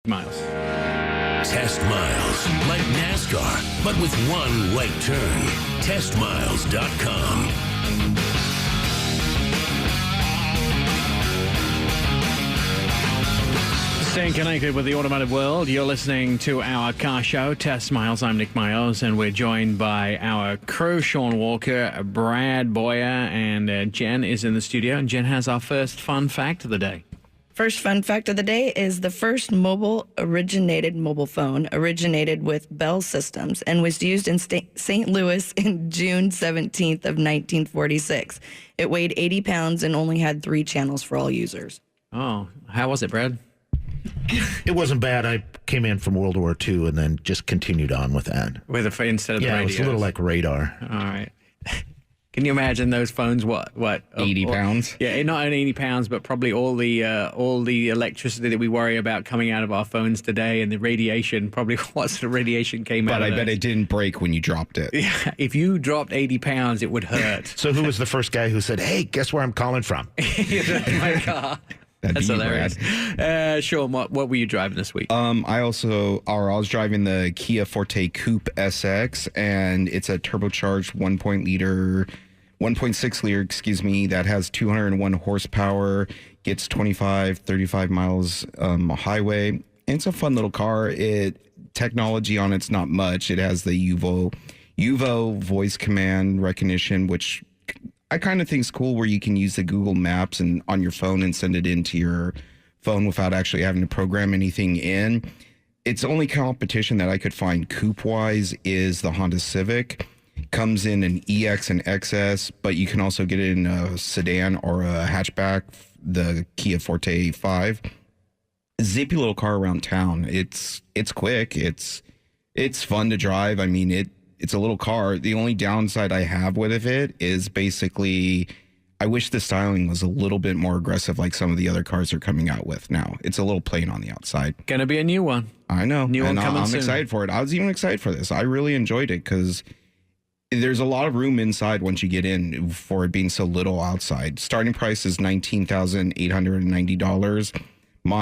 Miles. Test Miles, like NASCAR, but with one right turn. TestMiles.com. Staying connected with the automotive world, you're listening to our car show, Test Miles. I'm Nick Miles, and we're joined by our crew, Shaun Walker, Brad Boyer, and Jen is in the studio. And Jen has our first fun fact of the day. First fun fact of the day is the first mobile-originated mobile phone originated with Bell Systems and was used in St. Louis in June 17th of 1946. It weighed 80 pounds and only had 3 channels for all users. Oh, how was it, Brad? It wasn't bad. I came in from World War II and then just continued on with that. Instead of the radio. Yeah, it was a little like radar. All right. Can you imagine those phones? What? 80 pounds? Yeah, not only 80 pounds, but probably all the electricity that we worry about coming out of our phones today, and the radiation. Probably what sort of radiation came out. But I bet it didn't break when you dropped it. Yeah, if you dropped 80 pounds, it would hurt. So who was the first guy who said, "Hey, guess where I'm calling from"? My car. That's hilarious. Shaun, what were you driving this week? I was driving the Kia Forte Koup SX, and it's a turbocharged 1.6 liter, that has 201 horsepower, gets 35 miles highway. And it's a fun little car. Technology on it's not much. It has the UVO voice command recognition, which I kind of think is cool, where you can use the Google Maps and on your phone and send it into your phone without actually having to program anything in. Its only competition that I could find coupe-wise is the Honda Civic. Comes in an EX and XS, but you can also get it in a sedan or a hatchback, the Kia Forte 5. Zippy little car around town. It's quick. It's fun to drive. I mean, it's a little car. The only downside I have with it is basically I wish the styling was a little bit more aggressive like some of the other cars are coming out with now. It's a little plain on the outside. Gonna be a new one. I know. New one coming soon. I'm excited for it. I was even excited for this. I really enjoyed it because there's a lot of room inside once you get in for it being so little outside. Starting price is $19,890.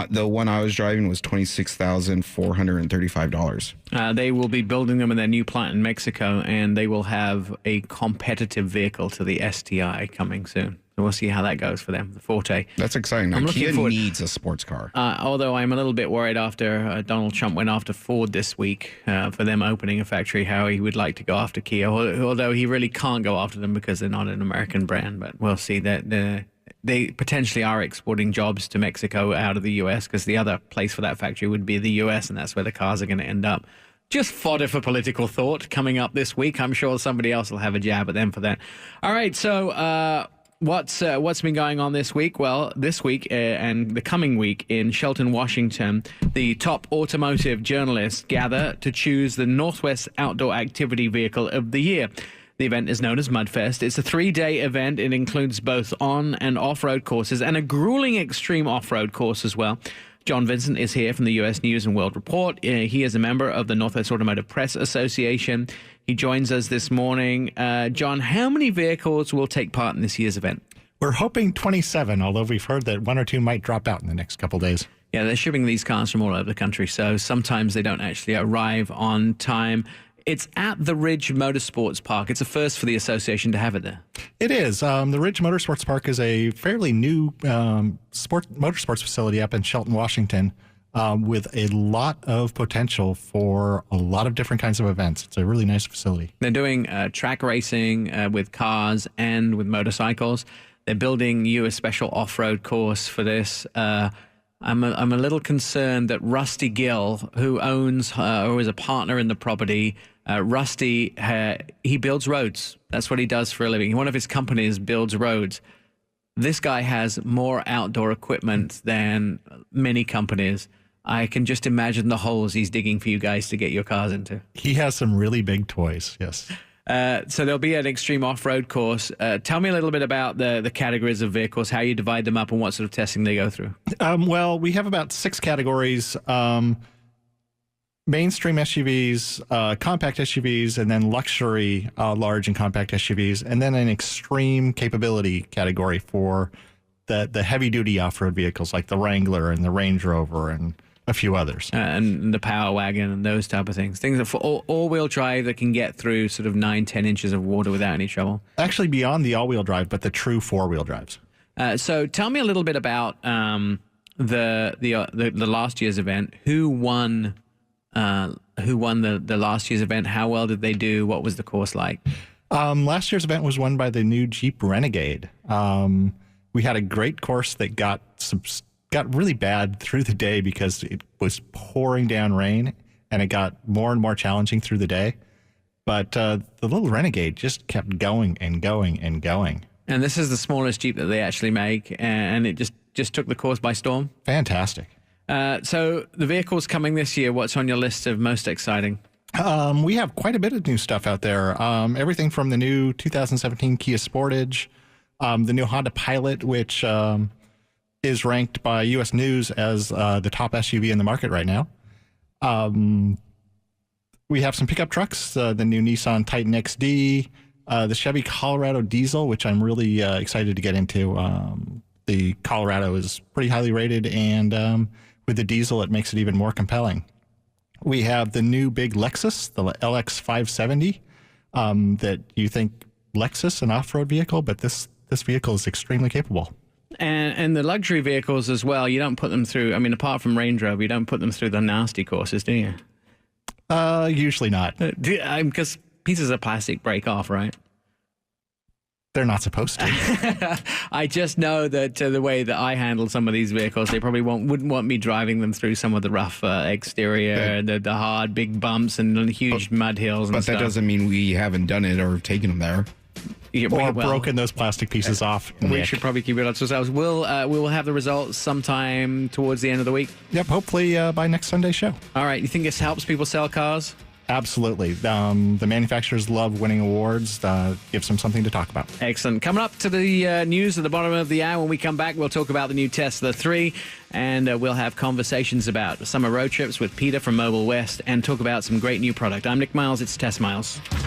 The one I was driving was $26,435. They will be building them in their new plant in Mexico, and they will have a competitive vehicle to the STI coming soon. So we'll see how that goes for them, the Forte. That's exciting. Now, Kia needs a sports car. Although I'm a little bit worried after Donald Trump went after Ford this week for them opening a factory, how he would like to go after Kia, although he really can't go after them because they're not an American brand. But we'll see that they potentially are exporting jobs to Mexico out of the U.S. because the other place for that factory would be the U.S., and that's where the cars are going to end up. Just fodder for political thought coming up this week. I'm sure somebody else will have a jab at them for that. All right, so what's been going on this week? Well, this week and the coming week in Shelton, Washington, the top automotive journalists gather to choose the Northwest Outdoor Activity Vehicle of the Year. The event is known as Mudfest. It's a 3-day event. It includes both on- and off-road courses and a grueling extreme off-road course as well. John Vincent is here from the U.S. News and World Report. He is a member of the Northwest Automotive Press Association. He joins us this morning. John, how many vehicles will take part in this year's event? We're hoping 27, although we've heard that 1 or 2 might drop out in the next couple days. Yeah, they're shipping these cars from all over the country, so sometimes they don't actually arrive on time. It's at the Ridge Motorsports Park. It's a first for the association to have it there. It is. The Ridge Motorsports Park is a fairly new motorsports facility up in Shelton, Washington, with a lot of potential for a lot of different kinds of events. It's a really nice facility. They're doing track racing with cars and with motorcycles. They're building you a special off-road course for this. I'm a little concerned that Rusty Gill, who owns or is a partner in the property, Rusty, he builds roads. That's what he does for a living. One of his companies builds roads. This guy has more outdoor equipment than many companies. I can just imagine the holes he's digging for you guys to get your cars into. He has some really big toys, yes. So there'll be an extreme off-road course. Tell me a little bit about the categories of vehicles, how you divide them up, and what sort of testing they go through. Well, we have about 6 categories. Mainstream SUVs, compact SUVs, and then luxury large and compact SUVs, and then an extreme capability category for the heavy-duty off-road vehicles like the Wrangler and the Range Rover and a few others. And the Power Wagon and those type of things. Things that for all-wheel drive that can get through sort of 9-10 inches of water without any trouble. Actually, beyond the all-wheel drive, but the true four-wheel drives. So tell me a little bit about the last year's event. Who won the last year's event? How well did they do? What was the course like? Last year's event was won by the new Jeep Renegade. We had a great course that got really bad through the day because it was pouring down rain, and it got more and more challenging through the day. But the little Renegade just kept going and going and going. And this is the smallest Jeep that they actually make, and it just took the course by storm. Fantastic. So the vehicles coming this year, what's on your list of most exciting? We have quite a bit of new stuff out there. Everything from the new 2017 Kia Sportage, the new Honda Pilot, which is ranked by U.S. News as the top SUV in the market right now. We have some pickup trucks, the new Nissan Titan XD, the Chevy Colorado diesel, which I'm really excited to get into. The Colorado is pretty highly rated, and with the diesel, it makes it even more compelling. We have the new big Lexus, the LX 570, that you think Lexus, an off-road vehicle, but this vehicle is extremely capable. And the luxury vehicles as well, you don't put them through, I mean, apart from Range Rover, you don't put them through the nasty courses, do you? Usually not. Because pieces of plastic break off, right? They're not supposed to. I just know that the way that I handle some of these vehicles, they probably wouldn't want me driving them through some of the rough exterior, the hard big bumps and the huge mud hills. But that doesn't mean we haven't done it or taken them there. Yeah, or broken those plastic pieces off. We should probably keep it up to ourselves. We will have the results sometime towards the end of the week. Yep, hopefully by next Sunday's show. All right. You think this helps people sell cars? Absolutely. The manufacturers love winning awards. Gives them something to talk about. Excellent. Coming up to the news at the bottom of the hour. When we come back, we'll talk about the new Tesla 3, and we'll have conversations about summer road trips with Peter from Mobile West and talk about some great new product. I'm Nick Miles. It's Test Miles.